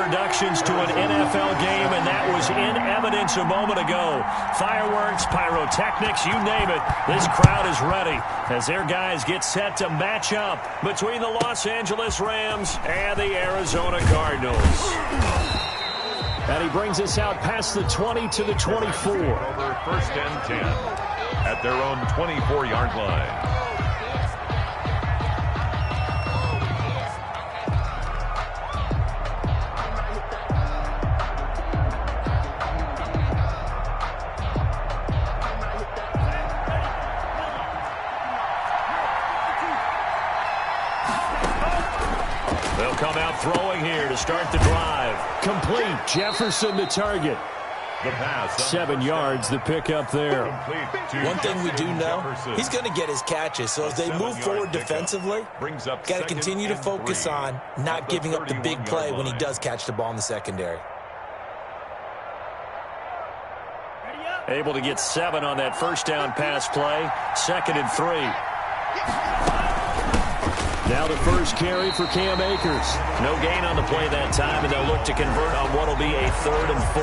introductions to an NFL game, and that was in evidence a moment ago. Fireworks, pyrotechnics, you name it. This crowd is ready as their guys get set to match up between the Los Angeles Rams and the Arizona Cardinals. And he brings us out past the 20 to the 24. Over first and 10 at their own 24-yard line. They'll come out throwing here to start the drive. Complete. Jefferson to target. The pass. 7 yards, the pick up there. One thing we do know, he's going to get his catches. So as they move forward defensively, got to continue to focus on not giving up the big play when he does catch the ball in the secondary. Able to get 7 on that first down pass play. 2nd and 3. Now the first carry for Cam Akers. No gain on the play that time, and they'll look to convert on what will be a 3rd and 4.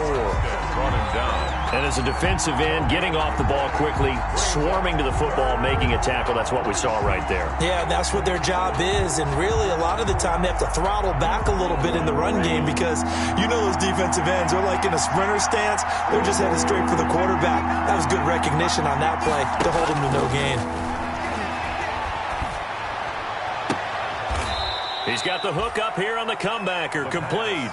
Brought him down. And as a defensive end, getting off the ball quickly, swarming to the football, making a tackle, that's what we saw right there. Yeah, that's what their job is, and really a lot of the time they have to throttle back a little bit in the run game because you know those defensive ends are like in a sprinter stance. They're just headed straight for the quarterback. That was good recognition on that play to hold him to no gain. He's got the hook up here on the comebacker, complete.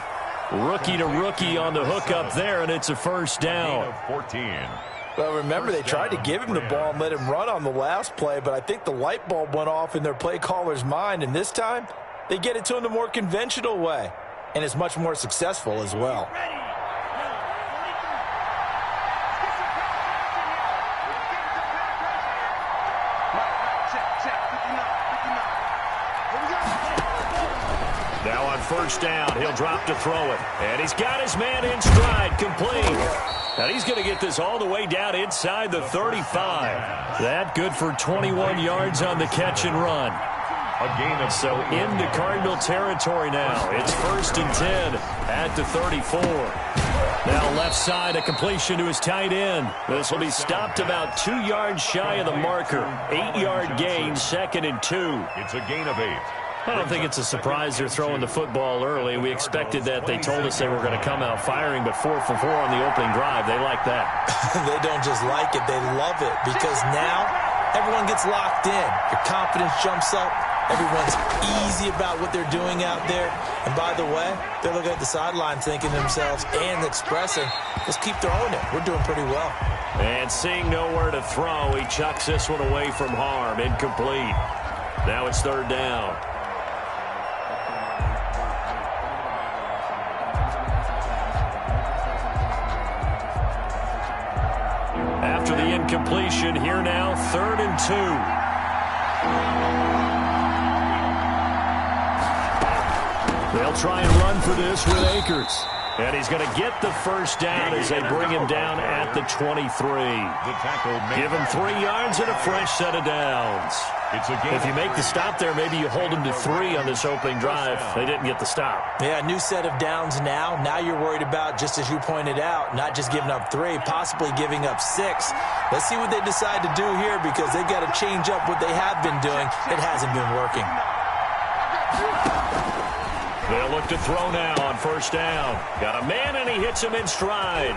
Rookie to rookie on the hook up there, and it's a first down. 14. Well, remember, they tried to give him the ball and let him run on the last play, but I think the light bulb went off in their play caller's mind, and this time they get it to him the more conventional way, and it's much more successful as well. Now on first down, he'll drop to throw it. And he's got his man in stride, complete. And he's going to get this all the way down inside the 35. That good for 21 yards on the catch and run. A gain of so into Cardinal territory now. It's 1st and 10 at the 34. Now left side, a completion to his tight end. This will be stopped about 2 yards shy of the marker. 8-yard gain, 2nd and 2. It's a gain of 8. I don't think it's a surprise they're throwing the football early. We expected that. They told us they were going to come out firing, but 4 for 4 on the opening drive. They like that. They don't just like it, they love it, because now everyone gets locked in. Your confidence jumps up. Everyone's easy about what they're doing out there. And by the way, they're looking at the sideline thinking to themselves and expressing, let's keep throwing it. We're doing pretty well. And seeing nowhere to throw, he chucks this one away from harm. Incomplete. Now it's 3rd down. After the incompletion, here now, 3rd and 2. They'll try and run for this with Akers. And he's going to get the first down as they bring him down at the 23. Give him 3 yards and a fresh set of downs. If you make the stop there, maybe you hold him to 3 on this opening drive. They didn't get the stop. Yeah, new set of downs now. Now you're worried about, just as you pointed out, not just giving up 3, possibly giving up 6. Let's see what they decide to do here because they've got to change up what they have been doing. It hasn't been working. They'll look to throw now on first down. Got a man, and he hits him in stride.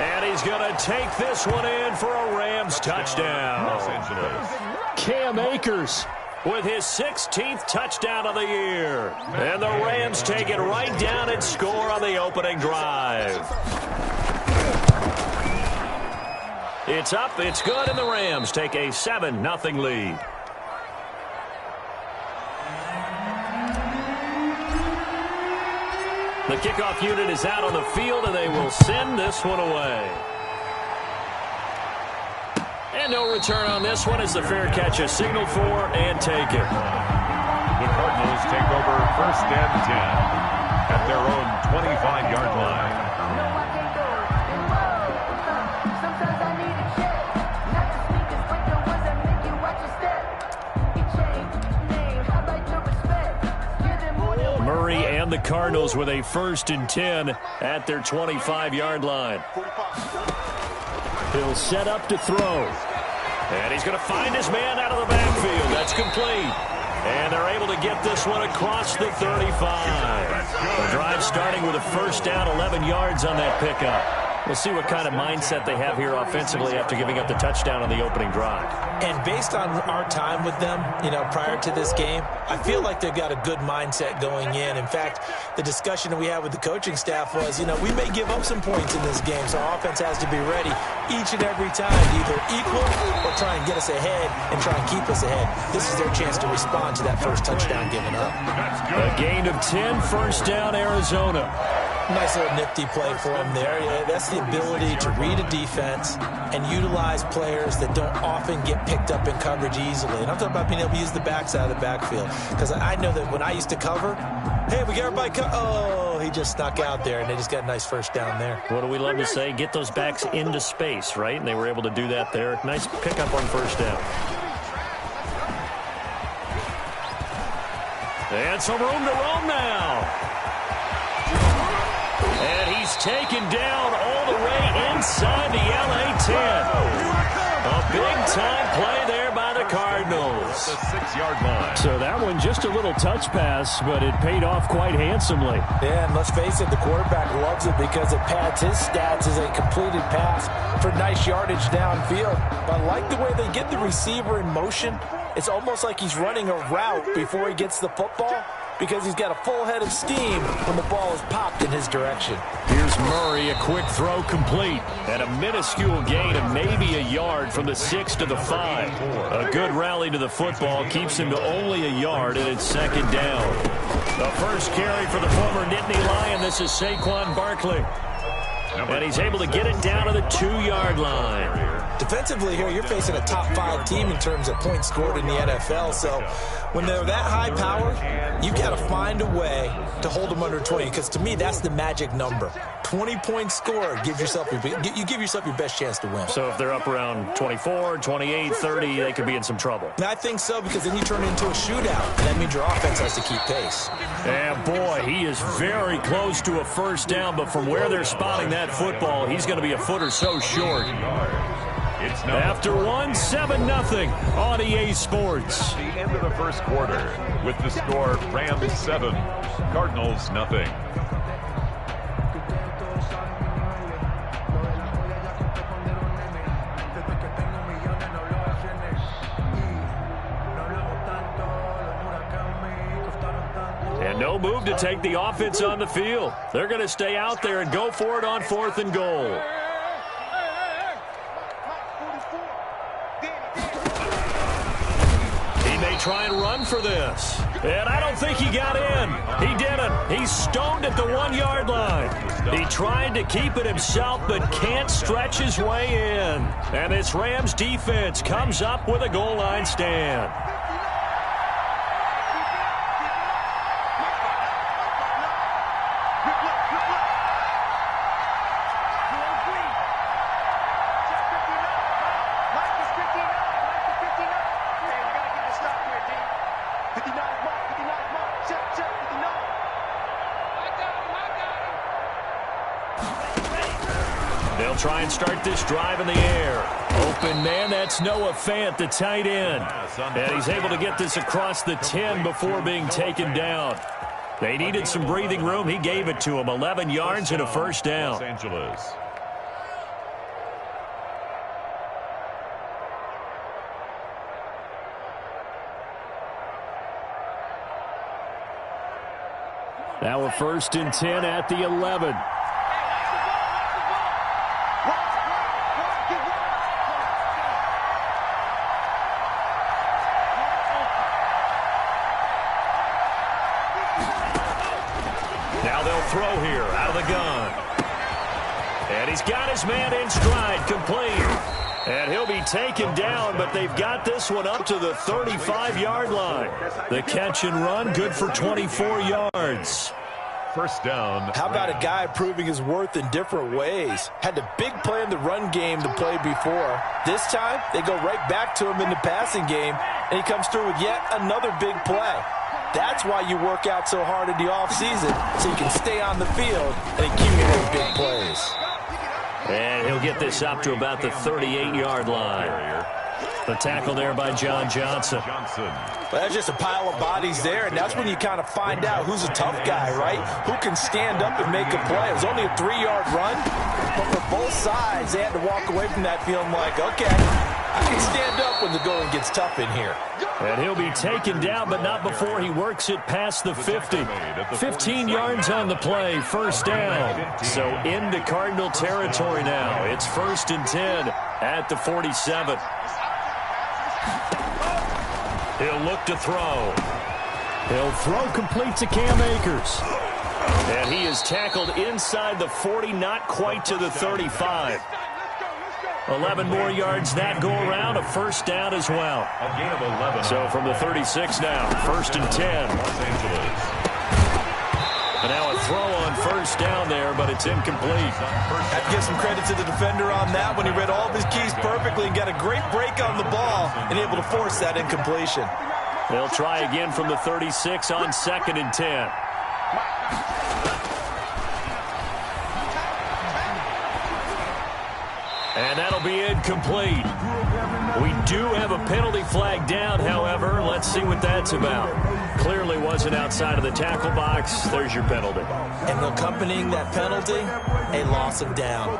And he's going to take this one in for a Rams touchdown. Cam Akers with his 16th touchdown of the year. And the Rams take it right down and score on the opening drive. It's up, it's good, and the Rams take a 7-0 lead. The kickoff unit is out on the field, and they will send this one away. And no return on this one as the fair catch is signaled for and taken. The Cardinals take over 1st and 10 at their own 25-yard line. Murray and the Cardinals with a 1st and 10 at their 25-yard line. He'll set up to throw. And he's going to find his man out of the backfield. That's complete. And they're able to get this one across the 35. The drive starting with a 1st down, 11 yards on that pickup. We'll see what kind of mindset they have here offensively after giving up the touchdown on the opening drive. And based on our time with them, prior to this game, I feel like they've got a good mindset going in. In fact, the discussion that we had with the coaching staff was, we may give up some points in this game, so our offense has to be ready each and every time to either equal or try and get us ahead and try and keep us ahead. This is their chance to respond to that first touchdown given up. A gain of 10, 1st down, Arizona. Nice little nifty play for him there. Yeah, that's the ability to read a defense and utilize players that don't often get picked up in coverage easily. And I'm talking about being able to use the backside of the backfield. Because I know that when I used to cover, hey, we got everybody oh, he just snuck out there, and they just got a nice 1st down there. What do we love to say? Get those backs into space, right? And they were able to do that there. Nice pickup on 1st down. And some room to roam now. And he's taken down all the way inside the LA 10. A big-time play there by the Cardinals. The 6-yard line. So that one just a little touch pass, but it paid off quite handsomely. Yeah, and let's face it, the quarterback loves it because it pads his stats as a completed pass for nice yardage downfield. But I like the way they get the receiver in motion. It's almost like he's running a route before he gets the football, because he's got a full head of steam when the ball is popped in his direction. Here's Murray, a quick throw complete, and a minuscule gain of maybe a yard from the 6 to the 5. A good rally to the football keeps him to only a yard, and it's 2nd down. The first carry for the former Nittany Lion. This is Saquon Barkley. And he's able to get it down to the 2-yard line. Defensively here, you're facing a top 5 team in terms of points scored in the NFL. So when they're that high power, you got to find a way to hold them under 20. Because to me, that's the magic number. 20 points scored, you give yourself your best chance to win. So if they're up around 24, 28, 30, they could be in some trouble. And I think so, because then you turn it into a shootout. And that means your offense has to keep pace. And boy, he is very close to a 1st down, but from where they're spotting that football, he's going to be a foot or so short. After 7-0 on EA Sports. The end of the 1st quarter with the score Rams 7, Cardinals nothing. And no move to take the offense on the field. They're going to stay out there and go for it on 4th and goal. Try and run for this. And I don't think he got in. He didn't. He's stoned at the 1-yard line. He tried to keep it himself, but can't stretch his way in. And this Rams defense comes up with a goal line stand. They'll try and start this drive in the air. Open man, that's Noah Fant, the tight end. And he's able to get this across the 10 before being taken down. They needed some breathing room. He gave it to him. 11 yards and a 1st down. Los Angeles. Now a 1st and 10 at the 11. Now they'll throw here out of the gun. And he's got his man in stride, complete. And he'll be taken down, but they've got this one up to the 35-yard line. The catch and run, good for 24 yards. 1st down. How about a guy proving his worth in different ways? Had a big play in the run game to play before. This time, they go right back to him in the passing game, and he comes through with yet another big play. That's why you work out so hard in the offseason, so you can stay on the field and accumulate big plays. And he'll get this up to about the 38-yard line. The tackle there by John Johnson. Well, that's just a pile of bodies there, and that's when you kind of find out who's a tough guy, right? Who can stand up and make a play. It was only a 3-yard run, but for both sides, they had to walk away from that feeling like, okay, I can stand up when the going gets tough in here. And he'll be taken down, but not before he works it past the 50. 15 yards on the play, first down. So into Cardinal territory now. It's 1st and 10 at the 47. He'll look to throw. He'll throw complete to Cam Akers. And he is tackled inside the 40, not quite to the 35. 11 more yards that go around, a first down as well. A gain of 11. So from the 36 now, 1st and 10. Los Angeles. And now a throw on first down there, but it's incomplete. Have to give some credit to the defender on that when he read all of his keys perfectly and got a great break on the ball and able to force that incompletion. They'll try again from the 36 on 2nd and 10. And that'll be incomplete. We do have a penalty flag down, however. Let's see what that's about. Clearly wasn't outside of the tackle box. There's your penalty. And accompanying that penalty, a loss of down.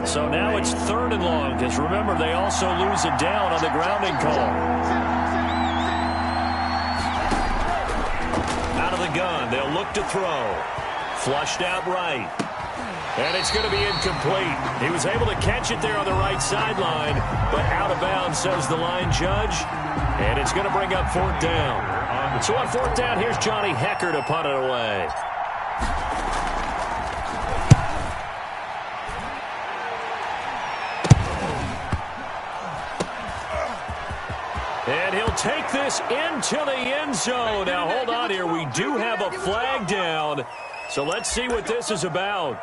So now it's 3rd and long, because remember, they also lose a down on the grounding call. Out of the gun, they'll look to throw. Flushed out right. And it's going to be incomplete. He was able to catch it there on the right sideline, but out of bounds, says the line judge. And it's going to bring up 4th down. So on 4th down, here's Johnny Hecker to punt it away. And he'll take this into the end zone. Now, hold on here. We do have a flag down. So let's see what this is about.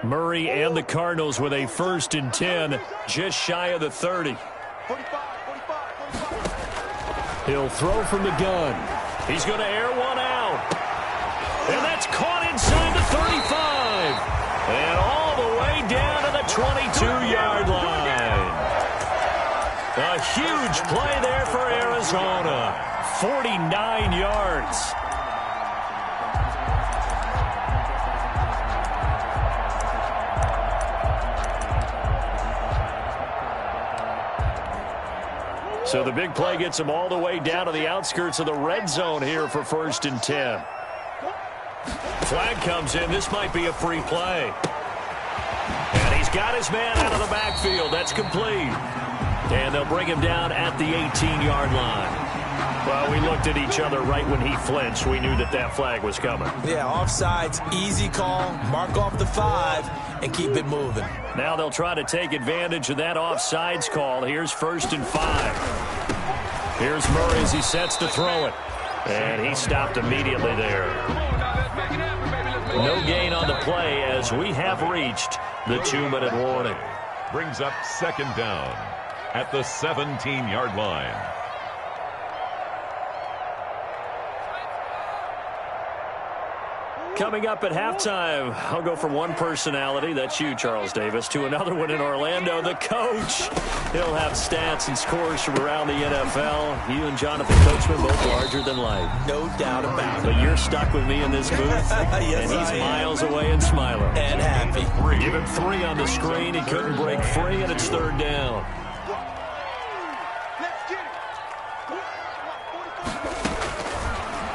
Murray and the Cardinals with a 1st and 10, just shy of the 30. He'll throw from the gun. He's going to air one out. And that's caught inside the 35. And all the way down to the 22-yard line. A huge play there for Arizona. 49 yards. So the big play gets him all the way down to the outskirts of the red zone here for 1st and 10. Flag comes in. This might be a free play. And he's got his man out of the backfield. That's complete. And they'll bring him down at the 18-yard line. Well, we looked at each other right when he flinched. We knew that that flag was coming. Yeah, offsides, easy call. Mark off the 5 and keep it moving. Now they'll try to take advantage of that offsides call. Here's 1st and 5. Here's Murray as he sets to throw it. And he stopped immediately there. No gain on the play as we have reached the 2-minute warning. Brings up 2nd down at the 17-yard line. Coming up at halftime, I'll go from one personality, that's you, Charles Davis, to another one in Orlando, the coach. He'll have stats and scores from around the NFL. You and Jonathan Coachman both larger than life. No doubt about it. But you're stuck with me in this booth, yes, and he's miles away and smiling. And happy. Give him 3 on the screen. He couldn't break free, and it's 3rd down.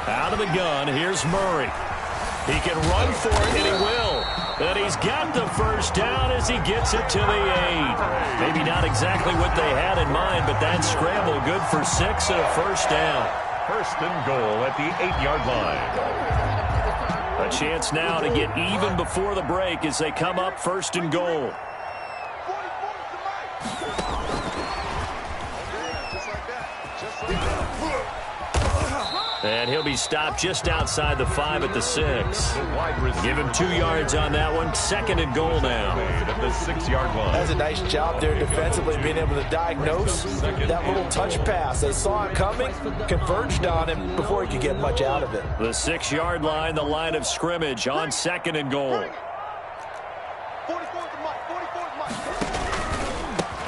Out of the gun, here's Murray. He can run for it, and he will. And he's got the first down as he gets it to the 8. Maybe not exactly what they had in mind, but that scramble good for 6 and a first down. 1st and goal at the 8-yard line. A chance now to get even before the break as they come up 1st and goal. And he'll be stopped just outside the 5 at the 6. Give him 2 yards on that one. 2nd and goal now. At the 6-yard line. That's a nice job there defensively, being able to diagnose that little touch pass. They saw it coming, converged on him before he could get much out of it. The 6-yard line, the line of scrimmage on 2nd and goal.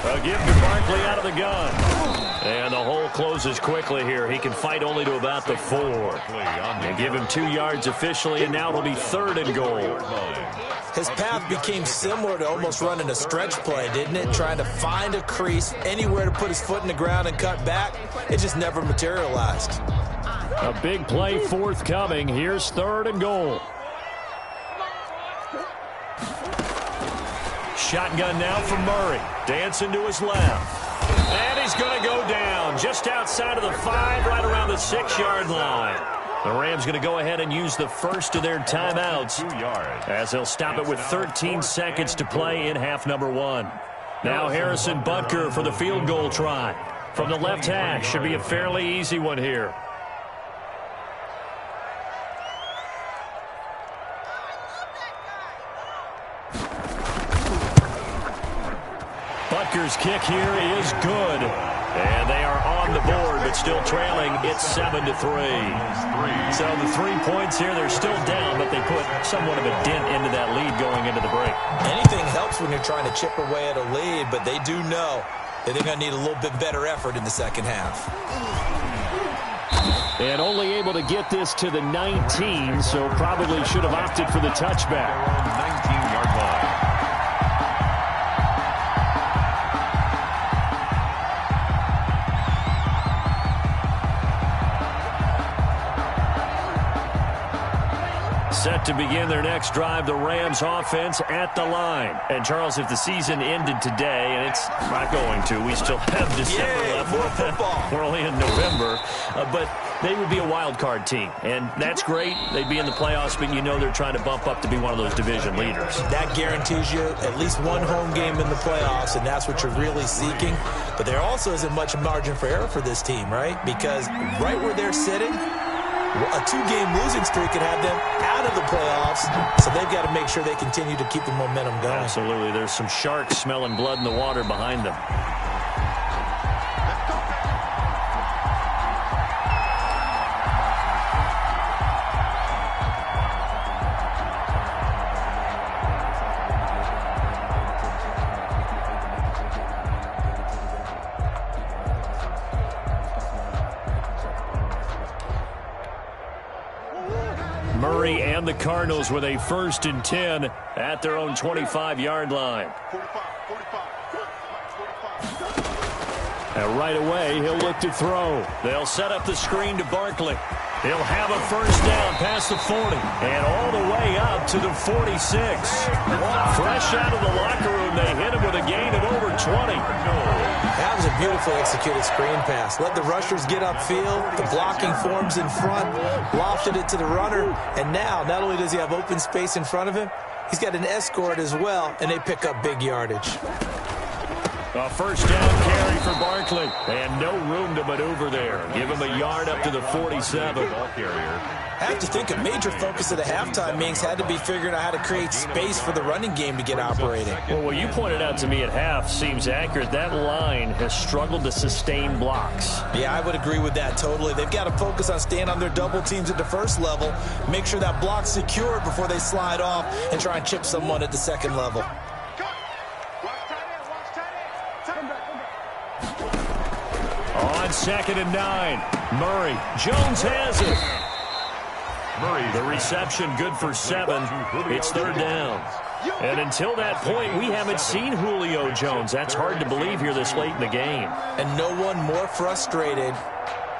A give to Barkley out of the gun. And the hole closes quickly here. He can fight only to about the 4. And give him 2 yards officially, and now it'll be 3rd and goal. His path became similar to almost running a stretch play, didn't it? Trying to find a crease, anywhere to put his foot in the ground and cut back. It just never materialized. A big play forthcoming. Here's 3rd and goal. Shotgun now from Murray. Dancing to his left. And he's going to go down just outside of the 5, right around the 6-yard line. The Rams going to go ahead and use the first of their timeouts, 2 yards, as they'll stop it with 13 seconds to play in half number 1. Now Harrison Butker for the field goal try. From the left hash, should be a fairly easy one here. Butker's kick here is good. And they are on the board, but still trailing. It's 7-3. So the 3 points here, they're still down, but they put somewhat of a dent into that lead going into the break. Anything helps when you're trying to chip away at a lead, but they do know that they're going to need a little bit better effort in the second half. And only able to get this to the 19, so probably should have opted for the touchback. 19-yard line. Set to begin their next drive, the Rams offense at the line. And, Charles, if the season ended today, and it's not going to, we still have December left. More football. We're only in November. But they would be a wild card team. And that's great. They'd be in the playoffs, but you know they're trying to bump up to be one of those division leaders. That guarantees you at least one home game in the playoffs, and that's what you're really seeking. But there also isn't much margin for error for this team, right? Because right where they're sitting, a 2-game losing streak could have them out of the playoffs, so they've got to make sure they continue to keep the momentum going. Absolutely. There's some sharks smelling blood in the water behind them. Murray and the Cardinals with a 1st and 10 at their own 25-yard line. And right away, he'll look to throw. They'll set up the screen to Barkley. He'll have a 1st down past the 40 and all the way up to the 46. Fresh out of the locker room, they hit him with a gain of over 20. That was a beautifully executed screen pass. Let the rushers get upfield. The blocking forms in front. Lofted it to the runner. And now, not only does he have open space in front of him, he's got an escort as well, and they pick up big yardage. A 1st down carry for Barkley. And no room to maneuver there. Give him a yard up to the 47. I have to think a major focus of the halftime meetings had to be figuring out how to create space for the running game to get operating. Well, what you pointed out to me at half seems accurate. That line has struggled to sustain blocks. Yeah, I would agree with that totally. They've got to focus on staying on their double teams at the first level, make sure that block's secured before they slide off and try and chip someone at the second level. On 2nd and 9, Murray. Jones has it. The reception good for 7. It's 3rd down. And until that point, we haven't seen Julio Jones. That's hard to believe here this late in the game. And no one more frustrated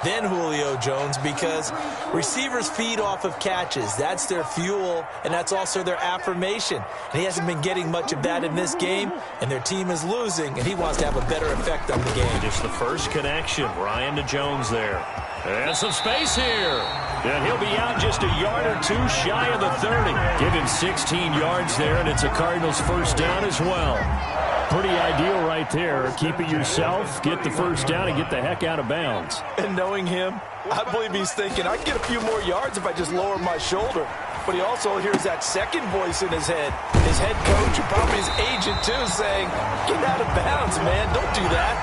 than Julio Jones, because receivers feed off of catches. That's their fuel, and that's also their affirmation. And he hasn't been getting much of that in this game, and their team is losing, and he wants to have a better effect on the game. Just the first connection. Ryan to Jones there. And some space here. And he'll be out just a yard or 2 shy of the 30. Give him 16 yards there, and it's a Cardinals 1st down as well. Pretty ideal right there. Keep it yourself, get the first down, and get the heck out of bounds. And knowing him, I believe he's thinking, I can get a few more yards if I just lower my shoulder. But he also hears that second voice in his head. His head coach and probably his agent, too, saying, get out of bounds, man. Don't do that.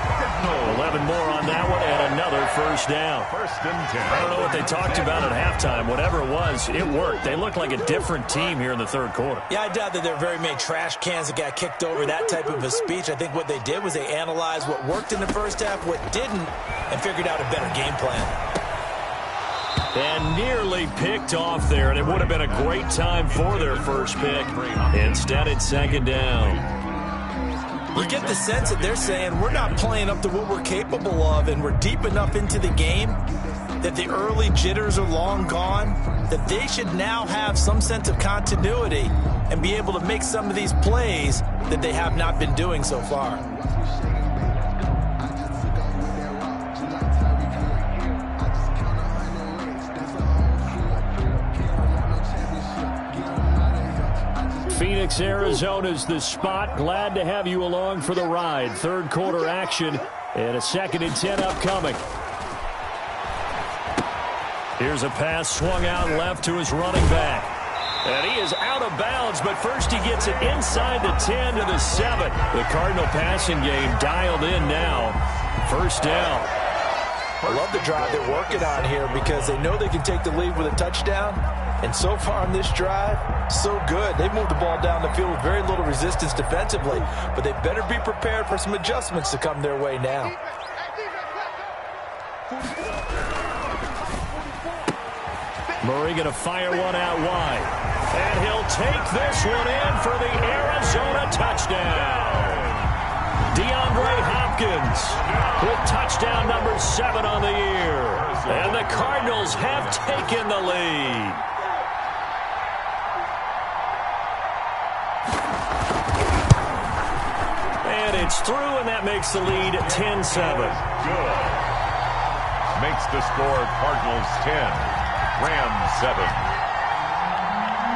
11 more on that one and another first down. First and 10. I don't know what they talked about at halftime. Whatever it was, it worked. They looked like a different team here in the third quarter. Yeah, I doubt that there are very many trash cans that got kicked over, that type of a speech. I think what they did was they analyzed what worked in the first half, what didn't, and figured out a better game plan. And nearly picked off there, and it would have been a great time for their first pick. Instead, it's second down. You get the sense that they're saying we're not playing up to what we're capable of, and we're deep enough into the game that the early jitters are long gone, that they should now have some sense of continuity and be able to make some of these plays that they have not been doing so far. Phoenix, Arizona's the spot. Glad to have you along for the ride. Third quarter action and a 2nd and 10 upcoming. Here's a pass swung out left to his running back. And he is out of bounds, but first he gets it inside the 10 to the 7. The Cardinal passing game dialed in now. First down. I love the drive they're working on here because they know they can take the lead with a touchdown. And so far on this drive, so good. They've moved the ball down the field with very little resistance defensively, but they better be prepared for some adjustments to come their way now. Murray going to fire one out wide. And he'll take this one in for the Arizona touchdown. DeAndre Hopkins with touchdown number 7 on the year. And the Cardinals have taken the lead. And it's through, and that makes the lead 10-7. Good. Makes the score Cardinals 10, Rams 7.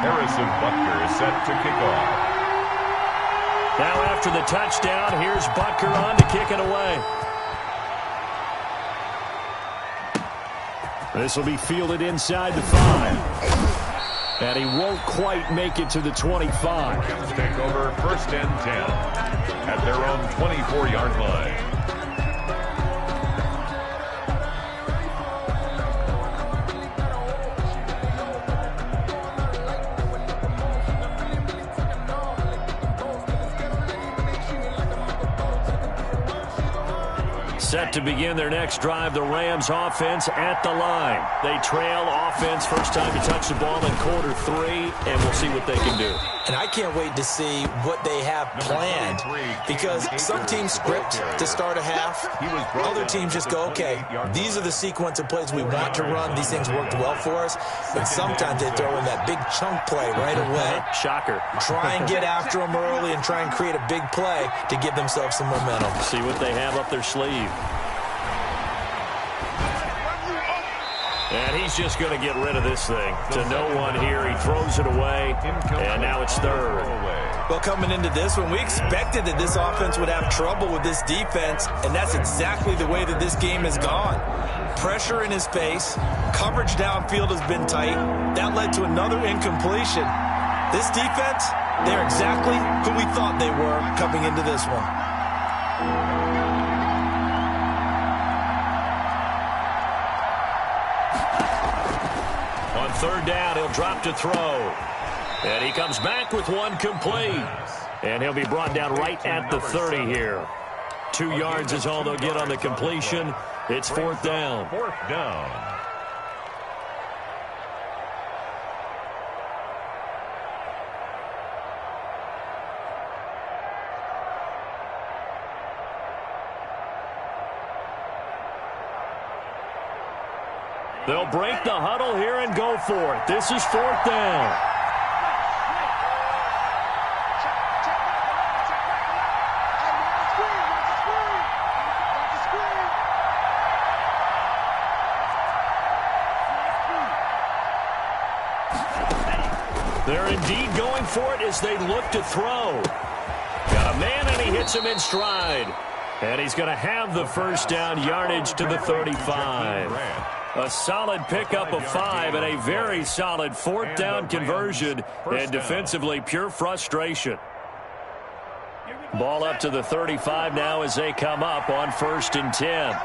Harrison Butker is set to kick off. Now after the touchdown, here's Butker on to kick it away. This will be fielded inside the 5. And he won't quite make it to the 25. Rams take over 1st and 10 at their own 24-yard line. Set to begin their next drive, the Rams offense at the line. They trail offense first time to touch the ball in quarter 3, and we'll see what they can do. And I can't wait to see what they have planned, because some teams script to start a half. Other teams just go, okay, these are the sequence of plays we want to run. These things worked well for us. But sometimes they throw in that big chunk play right away. Shocker. Try and get after them early and try and create a big play to give themselves some momentum. See what they have up their sleeve. And he's just going to get rid of this thing. To no one here. He throws it away, and now it's 3rd. Well, coming into this one, we expected that this offense would have trouble with this defense, and that's exactly the way that this game has gone. Pressure in his face. Coverage downfield has been tight. That led to another incompletion. This defense, they're exactly who we thought they were coming into this one. On 3rd down, he'll drop to throw. And he comes back with one complete. And he'll be brought down right at the 30 here. 2 yards is all they'll get on the completion. It's 4th down. 4th down. They'll break the huddle here and go for it. This is 4th down. They're indeed going for it as they look to throw. Got a man, and he hits him in stride. And he's going to have the first down yardage to the 35. A solid pickup of 5 and a very solid fourth down conversion. And defensively, pure frustration. Ball up to the 35 now as they come up on 1st and 10.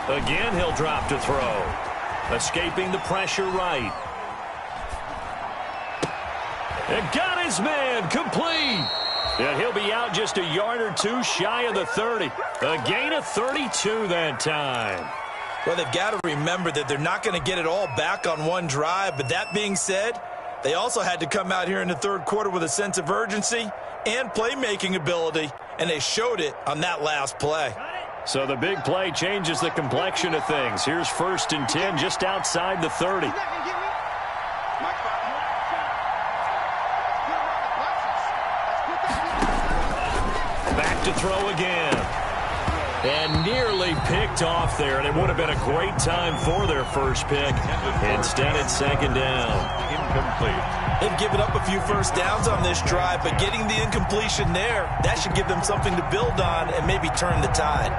Again, he'll drop to throw. Escaping the pressure right. And got his man complete. And he'll be out just a yard or two shy of the 30. A gain of 32 that time. Well, they've got to remember that they're not going to get it all back on one drive. But that being said, they also had to come out here in the third quarter with a sense of urgency and playmaking ability. And they showed it on that last play. So the big play changes the complexion of things. Here's 1st and 10 just outside the 30. Back to throw again. And nearly picked off there. And it would have been a great time for their first pick. Instead, it's 2nd down. Incomplete. They've given up a few first downs on this drive, but getting the incompletion there, that should give them something to build on and maybe turn the tide.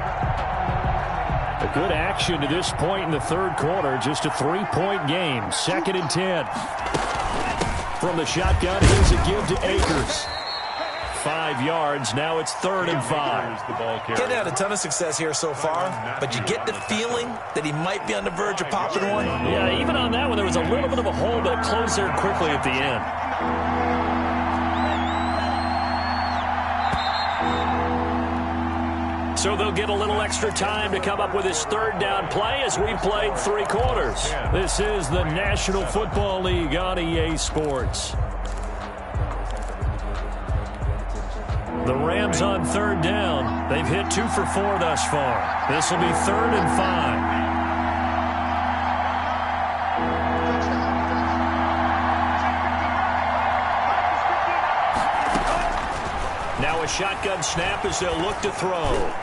A good action to this point in the third quarter. Just a 3-point game. 2nd and 10. From the shotgun, here's a give to Akers. 5 yards. Now it's 3rd and 5. Getting had a ton of success here so far, but you get the feeling that he might be on the verge of popping one. Yeah, even on that one, there was a little bit of a hole, but it closed there quickly at the end. So they'll get a little extra time to come up with his 3rd down play as we played 3 quarters. This is the National Football League on EA Sports. The Rams on 3rd down. They've hit 2 for 4 thus far. This will be 3rd and 5. Now a shotgun snap as they'll look to throw.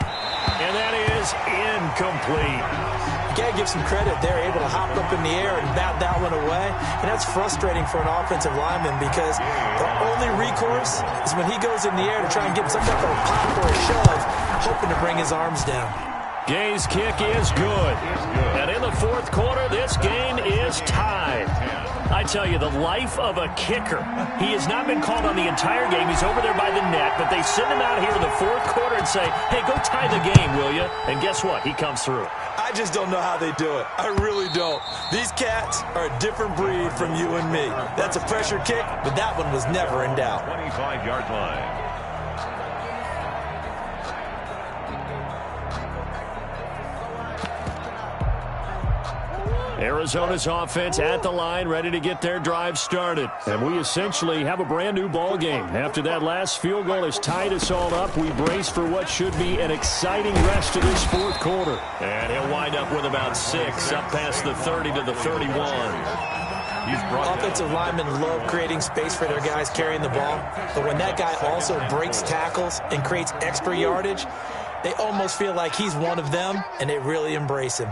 And that is incomplete. You got to give some credit. They're able to hop up in the air and bat that one away. And that's frustrating for an offensive lineman because the only recourse is when he goes in the air to try and give some type of a pop or a shove, hoping to bring his arms down. Gay's kick is good. And in the fourth quarter, this game is tied. I tell you, the life of a kicker. He has not been called on the entire game. He's over there by the net, but they send him out here in the fourth quarter and say, hey, go tie the game, will you? And guess what? He comes through. I just don't know how they do it. I really don't. These cats are a different breed from you and me. That's a pressure kick, but that one was never in doubt. 25-yard line. Arizona's offense at the line, ready to get their drive started. And we essentially have a brand-new ball game. After that last field goal has tied us all up, we brace for what should be an exciting rest of this fourth quarter. And he'll wind up with about 6, up past the 30 to the 31. Offensive linemen love creating space for their guys carrying the ball. But when that guy also breaks tackles and creates extra yardage, they almost feel like he's one of them, and they really embrace him.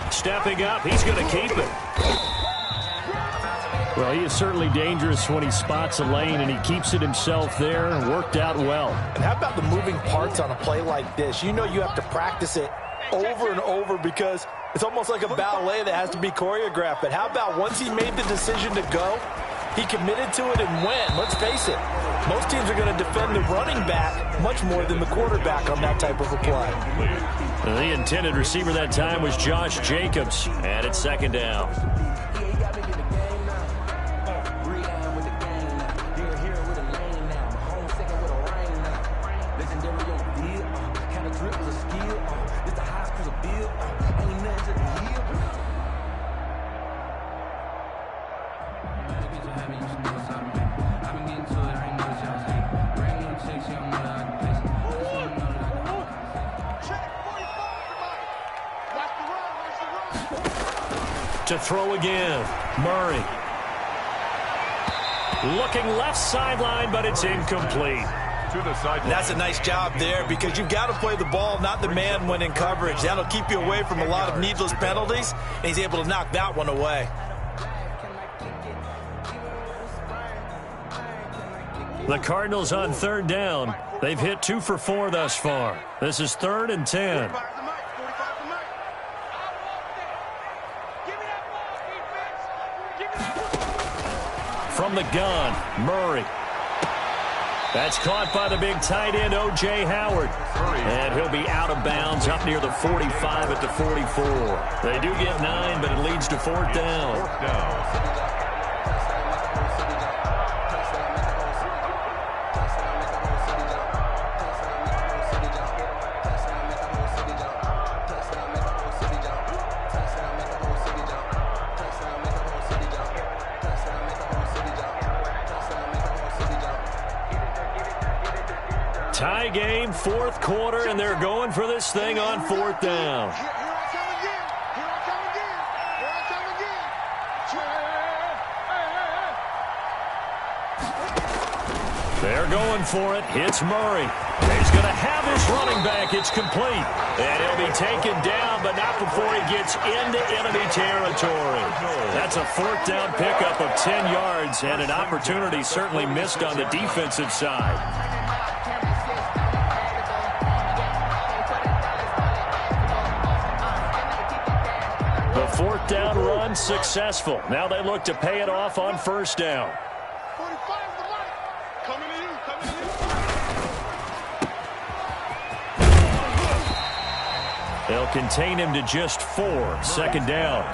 Stepping up, he's going to keep it. Well, he is certainly dangerous when he spots a lane, and he keeps it himself there and worked out well. And how about the moving parts on a play like this? You know you have to practice it over and over because it's almost like a ballet that has to be choreographed. But how about once he made the decision to go, he committed to it and went. Let's face it, most teams are going to defend the running back much more than the quarterback on that type of a play. The intended receiver that time was Josh Jacobs, and it's 2nd down. To throw again, Murray. Looking left sideline, but it's incomplete. to the sideline. That's a nice job there because you've got to play the ball, not the man when in coverage. That'll keep you away from a lot of needless penalties, and he's able to knock that one away. The Cardinals on third down. They've hit 2 for 4 thus far. This is 3rd and 10. From the gun, Murray. That's caught by the big tight end, O.J. Howard. And he'll be out of bounds up near the 45 at the 44. They do get 9, but it leads to 4th down. Tie game, 4th quarter, and they're going for this thing on 4th down. They're going for it. It's Murray. He's going to have his running back. It's complete. And he'll be taken down, but not before he gets into enemy territory. That's a 4th down pickup of 10 yards, and an opportunity certainly missed on the defensive side. The 4th down run successful. Now they look to pay it off on 1st down. They'll contain him to just 4. 2nd down.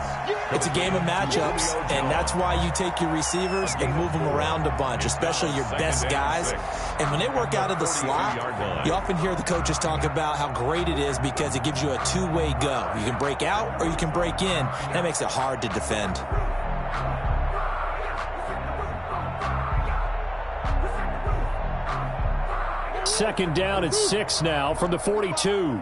It's a game of matchups, and that's why you take your receivers and move them around a bunch, especially your best guys. And when they work out of the slot, you often hear the coaches talk about how great it is because it gives you a two-way go. You can break out or you can break in. That makes it hard to defend. Second down at 6 now from the 42.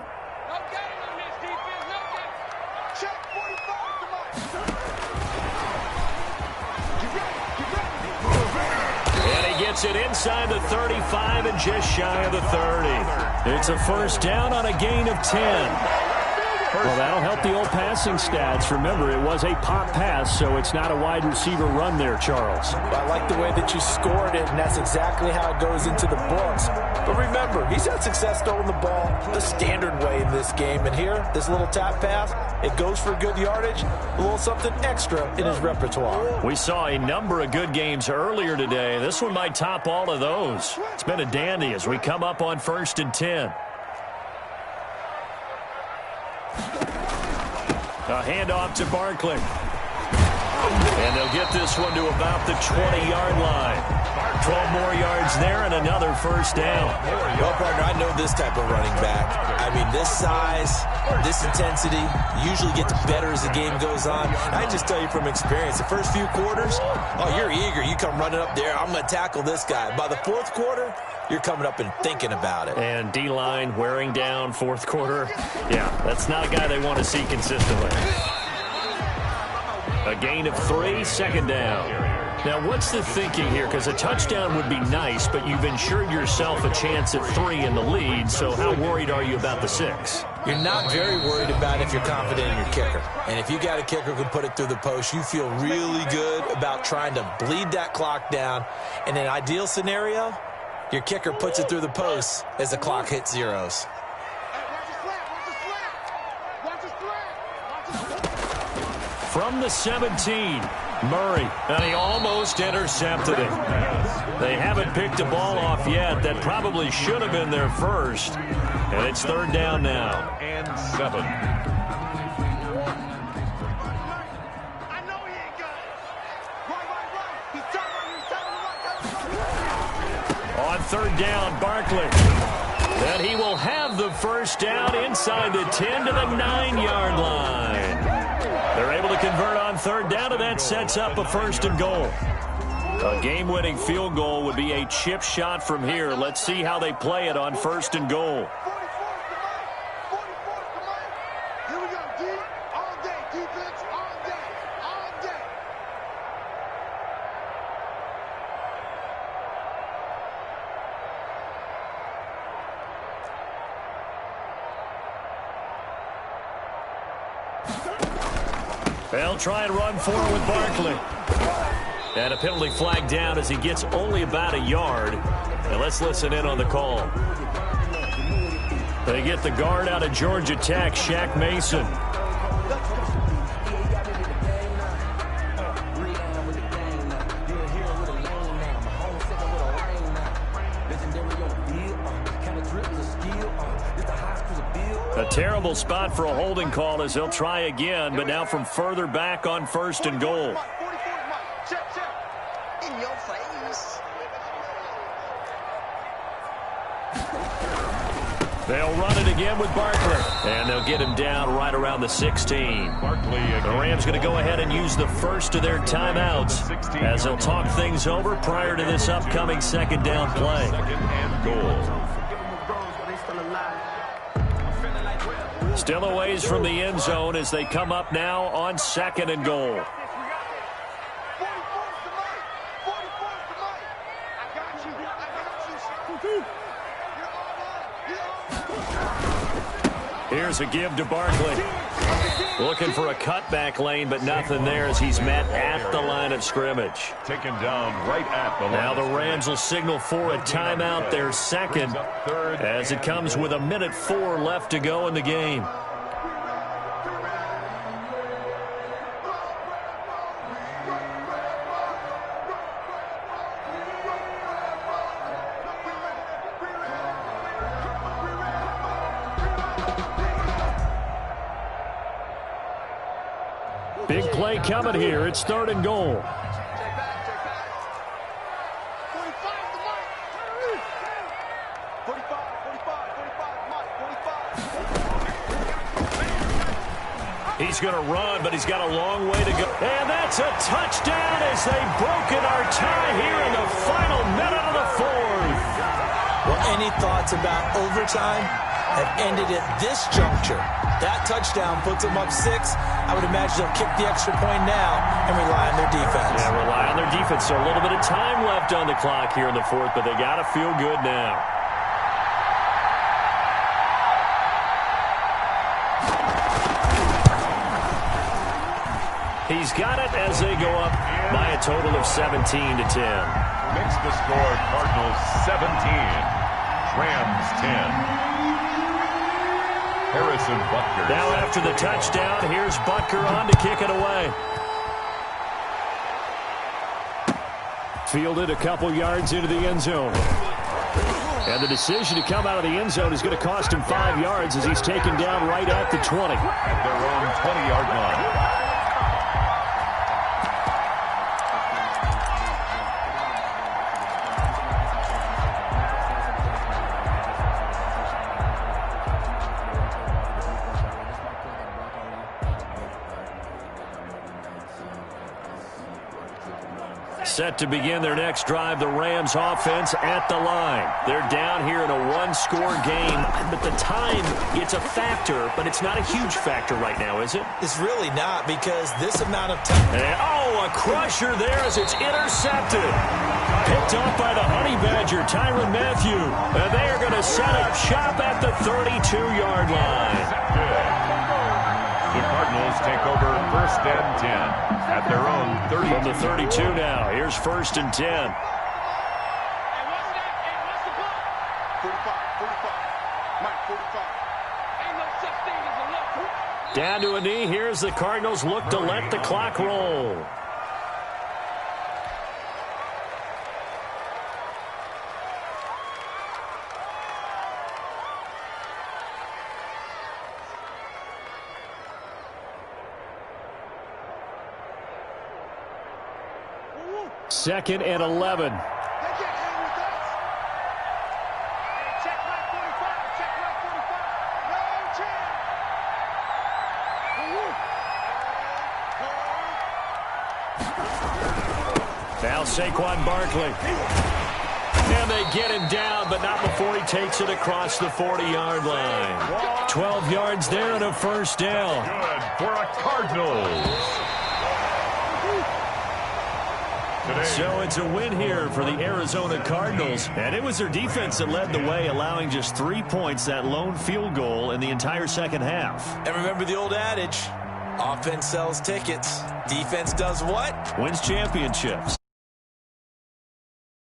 Gets it inside the 35 and just shy of the 30. It's a 1st down on a gain of 10. Well, that'll help the old passing stats. Remember, it was a pop pass, so it's not a wide receiver run there, Charles. Well, I like the way that you scored it, and that's exactly how it goes into the books. But remember, he's had success throwing the ball the standard way in this game. And here, this little tap pass, it goes for good yardage, a little something extra in his repertoire. We saw a number of good games earlier today. This one might top all of those. It's been a dandy as we come up on 1st and 10. A handoff to Barkley. And they'll get this one to about the 20-yard line. 12 more yards there and another 1st down. Well, partner, I know this type of running back. I mean, this size, this intensity usually gets better as the game goes on. I just tell you from experience, the first few quarters, oh, you're eager. You come running up there, I'm going to tackle this guy. By the 4th quarter, you're coming up and thinking about it. And D-line wearing down 4th quarter. Yeah, that's not a guy they want to see consistently. A gain of 3, 2nd down. Now, what's the thinking here? Because a touchdown would be nice, but you've ensured yourself a chance at 3 in the lead, so how worried are you about the 6? You're not very worried about it if you're confident in your kicker. And if you got a kicker who can put it through the post, you feel really good about trying to bleed that clock down. In an ideal scenario, your kicker puts it through the post as the clock hits zeros. From the 17, Murray, and he almost intercepted it. They haven't picked a ball off yet. That probably should have been their first. And it's 3rd down now. And 7. On 3rd down, Barkley. And he will have the 1st down inside the 10 to the 9-yard line. They're able to convert on 3rd down, and that sets up a 1st and goal. A game-winning field goal would be a chip shot from here. Let's see how they play it on 1st and goal. They'll try and run forward with Barkley. And a penalty flag down as he gets only about a yard. And let's listen in on the call. They get the guard out of Georgia Tech, Shaq Mason. A terrible spot for a holding call as they'll try again, but now from further back on 1st and goal. In your face. They'll run it again with Barkley, and they'll get him down right around the 16. The Rams going to go ahead and use the first of their timeouts as they'll talk things over prior to this upcoming second down play. Second and goal. Still a ways from the end zone as they come up now on 2nd and goal. Here's a give to Barkley. Looking for a cutback lane, but nothing there as he's met at the line of scrimmage. Taken down right at the line. Now the Rams will signal for a timeout, their second, as it comes with 1:04 left to go in the game. Big play coming here. It's 3rd and goal. He's going to run, but he's got a long way to go. And that's a touchdown as they've broken our tie here in the final minute of the 4th. Well, any thoughts about overtime have ended at this juncture. That touchdown puts them up 6. I would imagine they'll kick the extra point now and rely on their defense. Yeah, rely on their defense. So a little bit of time left on the clock here in the 4th, but they got to feel good now. He's got it as they go up by a total of 17-10. Makes the score Cardinals 17, Rams 10. Harrison Butker. Now after the touchdown, here's Butker on to kick it away. Fielded a couple yards into the end zone. And the decision to come out of the end zone is going to cost him 5 yards as he's taken down right at the 20. At their own 20-yard line. Set to begin their next drive, the Rams offense at the line. They're down here in a one-score game, but the time, it's a factor, but it's not a huge factor right now, is it? It's really not, because this amount of time. Oh, a crusher there as it's intercepted. Picked off by the Honey Badger, Tyrann Mathieu. And they are going to set up shop at the 32-yard line. The Cardinals take over 1st and 10 at their own 30. From the 32 now. Here's 1st and 10. Down to a knee. Here's the Cardinals look to let the clock roll. Second and 11. Now Saquon Barkley. And they get him down, but not before he takes it across the 40-yard line. 12 yards there and a 1st down. Good for a Cardinals. So it's a win here for the Arizona Cardinals. And it was their defense that led the way, allowing just 3 points, that lone field goal in the entire second half. And remember the old adage, Offense sells tickets. Defense does what? Wins championships.